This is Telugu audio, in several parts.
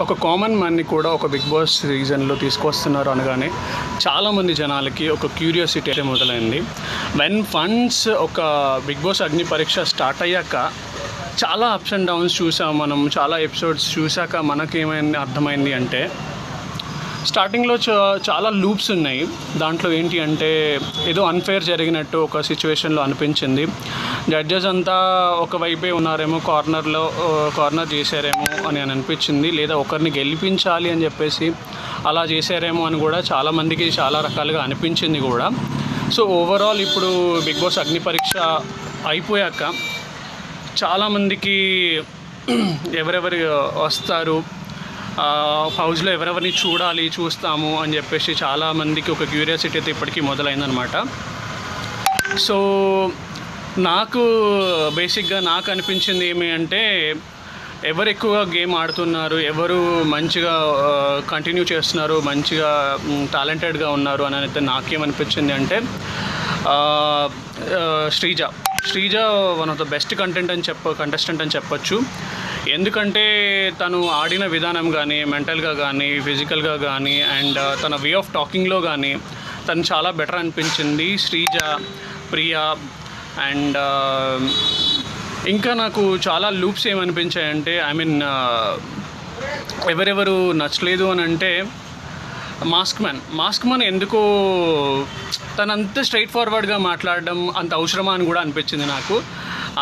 ఒక కామన్ మ్యాన్ని కూడా ఒక బిగ్ బాస్ సీజన్లో తీసుకొస్తున్నారు అనగానే చాలామంది జనాలకి ఒక క్యూరియాసిటీ అయితే మొదలైంది. వన్స్ ఒక బిగ్ బాస్ అగ్ని పరీక్ష స్టార్ట్ అయ్యాక చాలా అప్స్ అండ్ డౌన్స్ చూసాం మనం. చాలా ఎపిసోడ్స్ చూశాక మనకేమైంది అర్థమైంది అంటే స్టార్టింగ్లో చాలా లూప్స్ ఉన్నాయి. దాంట్లో ఏంటి అంటే ఏదో అన్ఫేర్ జరిగినట్టు ఒక సిచ్యువేషన్లో అనిపించింది. జడ్జెస్ అంతా ఒకవైపే ఉన్నారేమో, కార్నర్ చేశారేమో అని అనిపించింది. లేదా ఒకరిని గెలిపించాలి అని చెప్పేసి అలా చేశారేమో అని కూడా చాలామందికి చాలా రకాలుగా అనిపించింది కూడా. సో ఓవరాల్ ఇప్పుడు బిగ్ బాస్ అగ్ని పరీక్ష అయిపోయాక చాలామందికి ఎవరెవరు వస్తారు, హౌస్లో ఎవరెవరిని చూస్తాము అని చెప్పేసి చాలామందికి ఒక క్యూరియాసిటీ అయితే ఇప్పటికీ మొదలైందనమాట. సో బేసిక్గా నాకు అనిపించింది ఏమి అంటే ఎవరు ఎక్కువగా గేమ్ ఆడుతున్నారు, ఎవరు మంచిగా కంటిన్యూ చేస్తున్నారు, మంచిగా టాలెంటెడ్గా ఉన్నారు అని అయితే నాకేమనిపించింది అంటే Sreeja one of the best contestant అని చెప్పొచ్చు. ఎందుకంటే తను ఆడిన విధానం కానీ, మెంటల్గా కానీ, ఫిజికల్గా కానీ, అండ్ తన వే ఆఫ్ టాకింగ్లో కానీ తను చాలా బెటర్ అనిపించింది. శ్రీజ, ప్రియా అండ్ ఇంకా నాకు చాలా లూప్స్ ఏమనిపించాయంటే ఎవరెవరు నచ్చలేదు అని అంటే మాస్క్ మ్యాన్ ఎందుకో తనంత స్ట్రైట్ ఫార్వర్డ్గా మాట్లాడడం అంత అవసరమా అని కూడా అనిపించింది నాకు.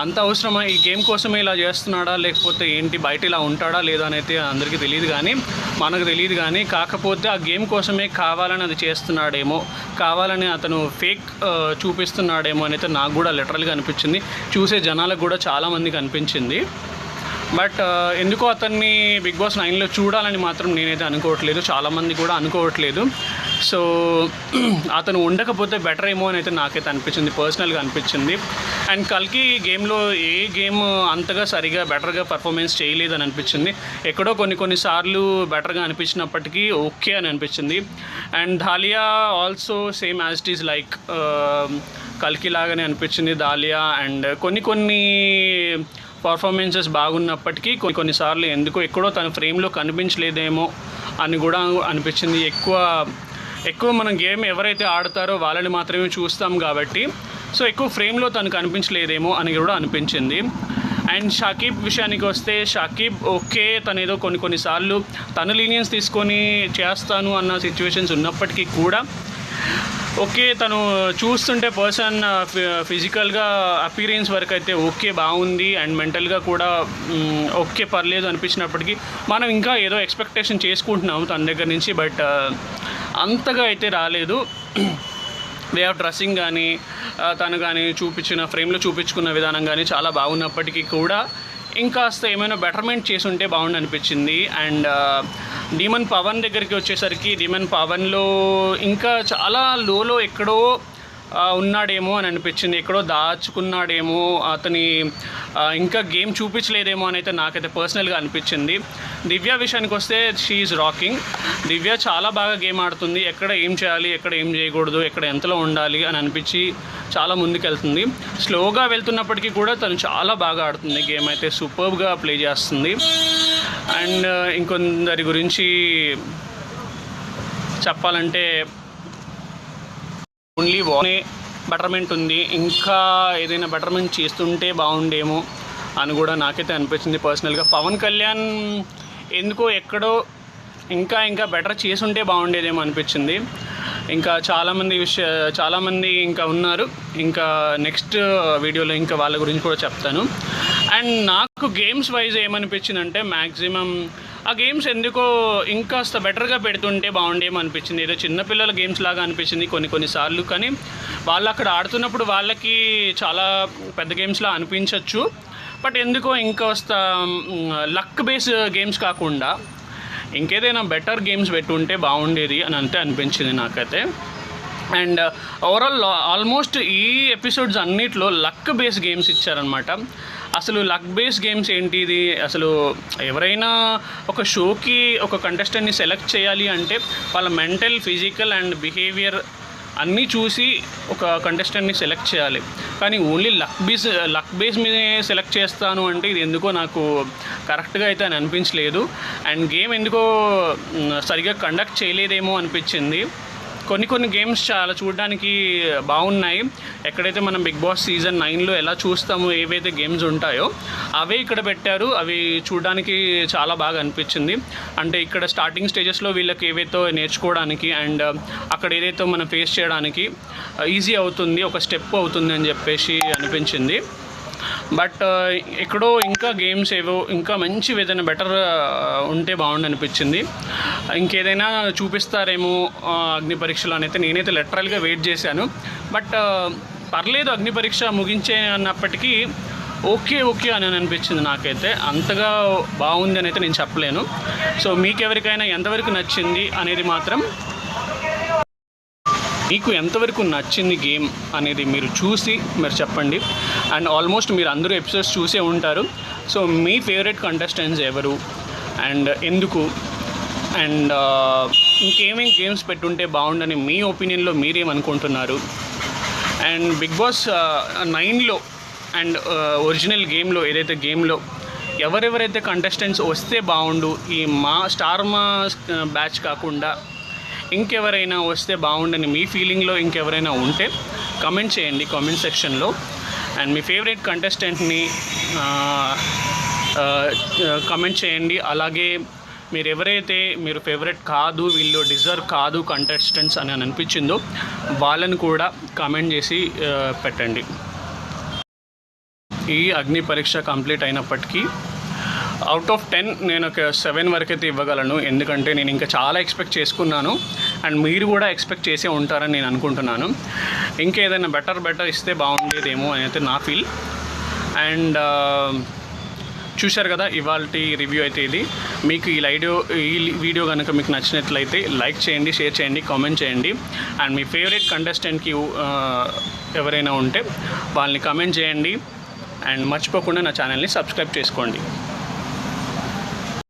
అంత అవసరమా, ఈ గేమ్ కోసమే ఇలా చేస్తున్నాడా లేకపోతే ఏంటి, బయట ఇలా ఉంటాడా లేదా అని అయితే అందరికీ మనకు తెలియదు కానీ కాకపోతే ఆ గేమ్ కోసమే కావాలని అది చేస్తున్నాడేమో, కావాలని అతను ఫేక్ చూపిస్తున్నాడేమో అని అయితే నాకు కూడా లిటరల్గా అనిపించింది. చూసే జనాలకు కూడా చాలామందికి అనిపించింది. బట్ ఎందుకో అతన్ని బిగ్ బాస్ 9లో చూడాలని మాత్రం నేనైతే అనుకోవట్లేదు, చాలామంది కూడా అనుకోవట్లేదు. సో అతను ఉండకపోతే బెటర్ ఏమో అని అయితే నాకైతే అనిపించింది, పర్సనల్గా అనిపించింది. అండ్ కల్కి గేమ్లో ఏ గేమ్ అంతగా సరిగా బెటర్గా పర్ఫార్మెన్స్ చేయలేదని అనిపించింది. ఎక్కడో కొన్నిసార్లు బెటర్గా అనిపించినప్పటికీ ఓకే అని అనిపించింది. And Dahlia also same as it is like కల్కి లాగానే అనిపించింది ధాలియా. అండ్ కొన్ని పర్ఫార్మెన్సెస్ బాగున్నప్పటికీ కొన్నిసార్లు ఎక్కడో తన ఫ్రేమ్లో కనిపించలేదేమో అని కూడా అనిపించింది. ఎక్కువ మనం గేమ్ ఎవరైతే ఆడతారో వాళ్ళని మాత్రమే చూస్తాం కాబట్టి సో ఎక్కువ ఫ్రేమ్లో తను కనిపించలేదేమో అని కూడా అనిపించింది. అండ్ షకీబ్ విషయానికి వస్తే షకీబ్ ఓకే, తను ఏదో కొన్నిసార్లు తను లీనియన్స్ తీసుకొని చేస్తాను అన్న సిచ్యువేషన్స్ ఉన్నప్పటికీ కూడా ఓకే, తను చూస్తుంటే పర్సన్ ఫిజికల్గా అపీరియన్స్ వరకు అయితే ఓకే బాగుంది, అండ్ మెంటల్గా కూడా ఓకే పర్లేదు అనిపించినప్పటికీ మనం ఇంకా ఏదో ఎక్స్పెక్టేషన్ చేసుకుంటున్నాము తన దగ్గర నుంచి. బట్ అంతగా అయితే రాలేదు. వే ఆఫ్ డ్రెస్సింగ్ కానీ తను కానీ ఫ్రేమ్లో చూపించుకున్న విధానం కానీ చాలా బాగున్నప్పటికీ కూడా ఇంకాస్త ఏమైనా బెటర్మెంట్ చేసి ఉంటే బాగుండి అనిపించింది. అండ్ డీమన్ పవన్ దగ్గరికి వచ్చేసరికి డీమన్ పవన్లో ఇంకా చాలా లోలో ఎక్కడో ఉన్నాడేమో అని అనిపించింది, ఎక్కడో దాచుకున్నాడేమో, అతని ఇంకా గేమ్ చూపించలేదేమో అని అయితే నాకైతే పర్సనల్గా అనిపించింది. దివ్య విషయానికి వస్తే షీ ఈజ్ రాకింగ్. దివ్య చాలా బాగా గేమ్ ఆడుతుంది, ఎక్కడ ఏం చేయాలి, ఎక్కడ ఏం చేయకూడదు, ఎక్కడ ఎంతలో ఉండాలి అని అనిపించి చాలా ముందుకెళ్తుంది. స్లోగా వెళ్తున్నప్పటికీ కూడా తను చాలా బాగా ఆడుతుంది, గేమ్ అయితే సూపర్గా ప్లే చేస్తుంది. అండ్ ఇంకొందరి గురించి చెప్పాలంటే ఓన్లీ బెటర్మెంట్ ఉంది, ఇంకా ఏదైనా బెటర్మెంట్ చేస్తుంటే బాగుండేమో అని కూడా నాకైతే అనిపించింది పర్సనల్గా. పవన్ కళ్యాణ్ ఎందుకో ఎక్కడో ఇంకా బెటర్ చేసుంటే బాగుండేదేమో అనిపించింది. ఇంకా చాలామంది ఇంకా ఉన్నారు, ఇంకా నెక్స్ట్ వీడియోలో ఇంకా వాళ్ళ గురించి కూడా చెప్తాను. అండ్ నాకు గేమ్స్ వైజ్ ఏమనిపించిందంటే మ్యాక్సిమం ఆ గేమ్స్ ఎందుకో ఇంకాస్త బెటర్గా పెడుతుంటే బాగుండేమో అనిపించింది. ఏదో చిన్నపిల్లల గేమ్స్ లాగా అనిపించింది కొన్నిసార్లు, కానీ వాళ్ళు అక్కడ ఆడుతున్నప్పుడు వాళ్ళకి చాలా పెద్ద గేమ్స్లా అనిపించవచ్చు. బట్ ఎందుకో ఇంకాస్త లక్ బేస్ గేమ్స్ కాకుండా ఇంకేదైనా బెటర్ గేమ్స్ పెట్టుంటే బాగుండేది అని అంతే అనిపించింది నాకైతే. అండ్ ఓవరాల్ ఆల్మోస్ట్ ఈ ఎపిసోడ్స్ అన్నిట్లో లక్ బేస్ గేమ్స్ ఇచ్చారనమాట. అసలు లక్ బేస్ గేమ్స్ ఏంటి ఇది, అసలు ఎవరైనా ఒక షోకి ఒక కంటెస్టెంట్ని సెలెక్ట్ చేయాలి అంటే వాళ్ళ మెంటల్, ఫిజికల్ అండ్ బిహేవియర్ అన్నీ చూసి ఒక కంటెస్టెంట్ని సెలెక్ట్ చేయాలి. కానీ ఓన్లీ లక్ బేస్ మీదే సెలెక్ట్ చేస్తాను అంటే ఇది ఎందుకో నాకు కరెక్ట్గా అయితే అని అనిపించలేదు. అండ్ గేమ్ ఎందుకో సరిగ్గా కండక్ట్ చేయలేదేమో అనిపించింది. కొన్ని గేమ్స్ చాలా చూడడానికి బాగున్నాయి. ఎక్కడైతే మనం బిగ్ బాస్ సీజన్ 9లో ఎలా చూస్తామో ఏవైతే గేమ్స్ ఉంటాయో అవే ఇక్కడ పెట్టారు. అవి చూడడానికి చాలా బాగా అనిపించింది. అంటే ఇక్కడ స్టార్టింగ్ స్టేజెస్లో వీళ్ళకి ఏవైతే నేర్చుకోవడానికి అండ్ అక్కడ ఏదైతే మనం ఫేస్ చేయడానికి ఈజీ అవుతుంది, ఒక స్టెప్ అవుతుంది అని చెప్పేసి అనిపించింది. బట్ ఎక్కడో ఇంకా గేమ్స్ ఏవో ఇంకా మంచి ఏదైనా బెటర్ ఉంటే బాగుండు అనిపించింది. ఇంకేదైనా చూపిస్తారేమో అగ్ని పరీక్షలు అయితే నేనైతే లిటరల్గా వెయిట్ చేశాను. బట్ పర్లేదు, అగ్ని పరీక్ష ముగించే అన్నప్పటికీ ఓకే అని అనిపించింది. నాకైతే అంతగా బాగుంది అని అయితే నేను చెప్పలేను. సో మీకు ఎవరికైనా ఎంతవరకు నచ్చింది అనేది మాత్రం, మీకు ఎంతవరకు నచ్చింది గేమ్ అనేది మీరు చూసి మీరు చెప్పండి. అండ్ ఆల్మోస్ట్ మీరు అందరూ ఎపిసోడ్స్ చూసే ఉంటారు. సో మీ ఫేవరెట్ కంటెస్టెంట్స్ ఎవరు అండ్ ఎందుకు, అండ్ ఇంకేమేమి గేమ్స్ పెట్టుంటే బాగుండని మీ ఒపీనియన్లో మీరేమనుకుంటున్నారు. అండ్ బిగ్ బాస్ 9లో అండ్ ఒరిజినల్ గేమ్లో ఏదైతే గేమ్లో ఎవరెవరైతే కంటెస్టెంట్స్ వస్తే బాగుండు, ఈ స్టార్ మా బ్యాచ్ కాకుండా ఇంకెవరైనా వస్తే బాగుండని మీ ఫీలింగ్లో ఇంకెవరైనా ఉంటే కమెంట్ చేయండి కామెంట్ సెక్షన్లో. అండ్ మీ ఫేవరెట్ కంటెస్టెంట్ని కమెంట్ చేయండి. అలాగే మీరు ఎవరైతే మీరు ఫేవరెట్ కాదు, వీళ్ళు డిజర్వ్ కాదు కంటెస్టెంట్స్ అని అనిపించిందో వాళ్ళని కూడా కామెంట్ చేసి పెట్టండి. ఈ అగ్ని పరీక్ష కంప్లీట్ అయినప్పటికీ అవుట్ ఆఫ్ 10 నేను ఒక 7 వరకు అయితే ఇవ్వగలను. ఎందుకంటే నేను ఇంకా చాలా ఎక్స్పెక్ట్ చేసుకున్నాను అండ్ మీరు కూడా ఎక్స్పెక్ట్ చేసే ఉంటారని నేను అనుకుంటున్నాను. ఇంకేదైనా బెటర్ ఇస్తే బాగుండేదేమో అని అయితే నా ఫీల్. అండ్ చూశారు కదా ఇవాల్టి రివ్యూ అయితే ఇది. మీకు ఈ వీడియో కనుక మీకు నచ్చినట్లయితే లైక్ చేయండి, షేర్ చేయండి, కామెంట్ చేయండి. అండ్ మీ ఫేవరెట్ కంటెస్టెంట్కి ఎవరైనా ఉంటే వాళ్ళని కామెంట్ చేయండి. అండ్ మర్చిపోకుండా నా ఛానల్ని సబ్స్క్రైబ్ చేసుకోండి.